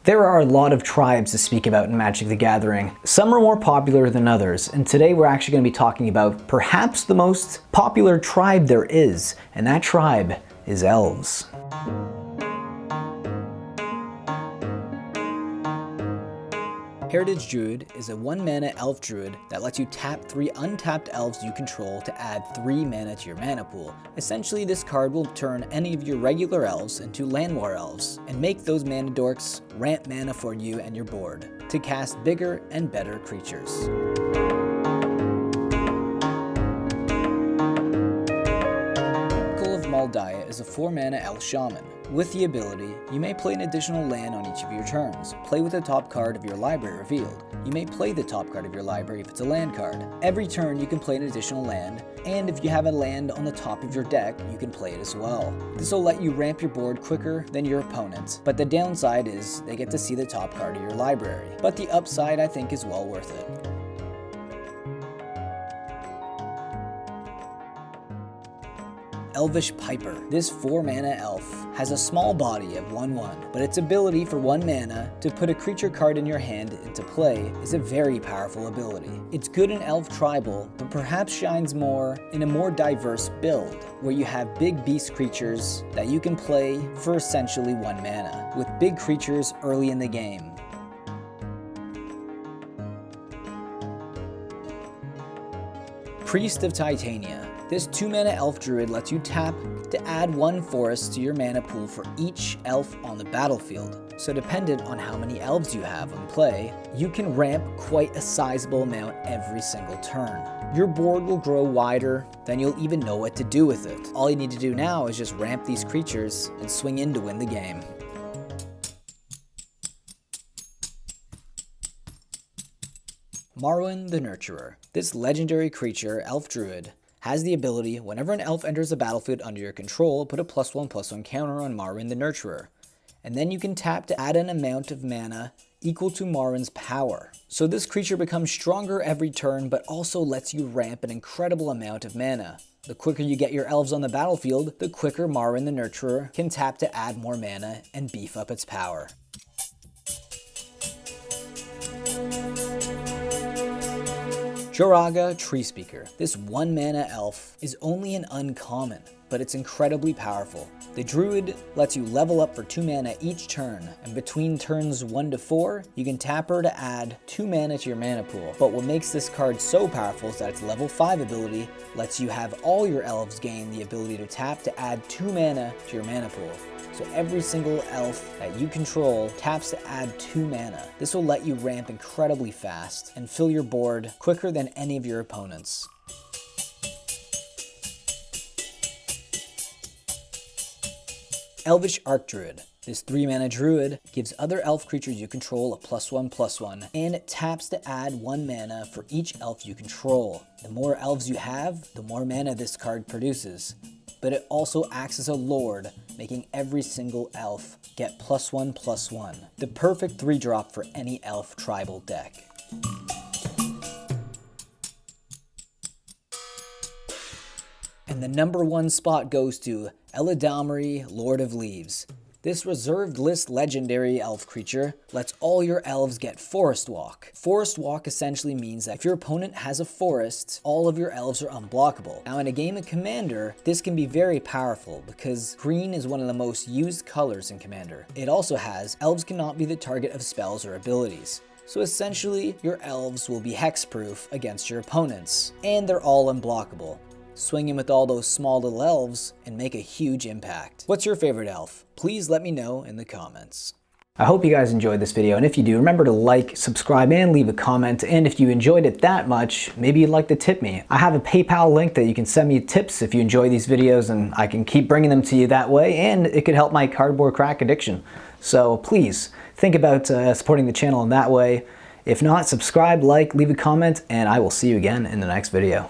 There are a lot of tribes to speak about in Magic the Gathering. Some are more popular than others, and today we're actually going to be talking about perhaps the most popular tribe there is, and that tribe is Elves. Heritage Druid is a 1-mana Elf Druid that lets you tap 3 untapped elves you control to add 3 mana to your mana pool. Essentially, this card will turn any of your regular elves into Land War elves, and make those mana dorks ramp mana for you and your board to cast bigger and better creatures. Maldaya is a 4-mana Elf Shaman. With the ability, you may play an additional land on each of your turns. Play with the top card of your library revealed. You may play the top card of your library if it's a land card. Every turn you can play an additional land, and if you have a land on the top of your deck, you can play it as well. This will let you ramp your board quicker than your opponent, but the downside is they get to see the top card of your library. But the upside, I think, is well worth it. Elvish Piper. This 4-mana elf has a small body of 1/1, but its ability for 1 mana to put a creature card in your hand into play is a very powerful ability. It's good in Elf Tribal, but perhaps shines more in a more diverse build, where you have big beast creatures that you can play for essentially 1 mana, with big creatures early in the game. Priest of Titania. This 2-mana Elf Druid lets you tap to add 1 forest to your mana pool for each elf on the battlefield. So dependent on how many elves you have in play, you can ramp quite a sizable amount every single turn. Your board will grow wider than you'll even know what to do with it. All you need to do now is just ramp these creatures and swing in to win the game. Marwyn the Nurturer. This legendary creature, Elf Druid, has the ability, whenever an elf enters the battlefield under your control, put a +1/+1 counter on Marwyn the Nurturer. And then you can tap to add an amount of mana equal to Marwyn's power. So this creature becomes stronger every turn, but also lets you ramp an incredible amount of mana. The quicker you get your elves on the battlefield, the quicker Marwyn the Nurturer can tap to add more mana and beef up its power. Joraga Treespeaker. This 1-mana elf is only an uncommon, but it's incredibly powerful. The druid lets you level up for 2 mana each turn, and between turns 1 to 4, you can tap her to add 2 mana to your mana pool. But what makes this card so powerful is that its level 5 ability lets you have all your elves gain the ability to tap to add 2 mana to your mana pool. So every single elf that you control taps to add 2 mana. This will let you ramp incredibly fast and fill your board quicker than any of your opponents. Elvish Archdruid. This 3-mana druid gives other elf creatures you control a +1/+1, and it taps to add 1 mana for each elf you control. The more elves you have, the more mana this card produces. But it also acts as a lord, making every single elf get +1/+1. The perfect 3-drop for any elf tribal deck. And the #1 spot goes to Eladamri, Lord of Leaves. This reserved list legendary elf creature lets all your elves get Forest Walk. Forest Walk essentially means that if your opponent has a forest, all of your elves are unblockable. Now in a game of Commander, this can be very powerful because green is one of the most used colors in Commander. It also has elves cannot be the target of spells or abilities. So essentially, your elves will be hexproof against your opponents, and they're all unblockable. Swing in with all those small little elves and make a huge impact. What's your favorite elf? Please let me know in the comments. I hope you guys enjoyed this video, and if you do, remember to like, subscribe, and leave a comment. And if you enjoyed it that much, maybe you'd like to tip me. I have a PayPal link that you can send me tips if you enjoy these videos, and I can keep bringing them to you that way, and it could help my cardboard crack addiction. So please, think about supporting the channel in that way. If not, subscribe, like, leave a comment, and I will see you again in the next video.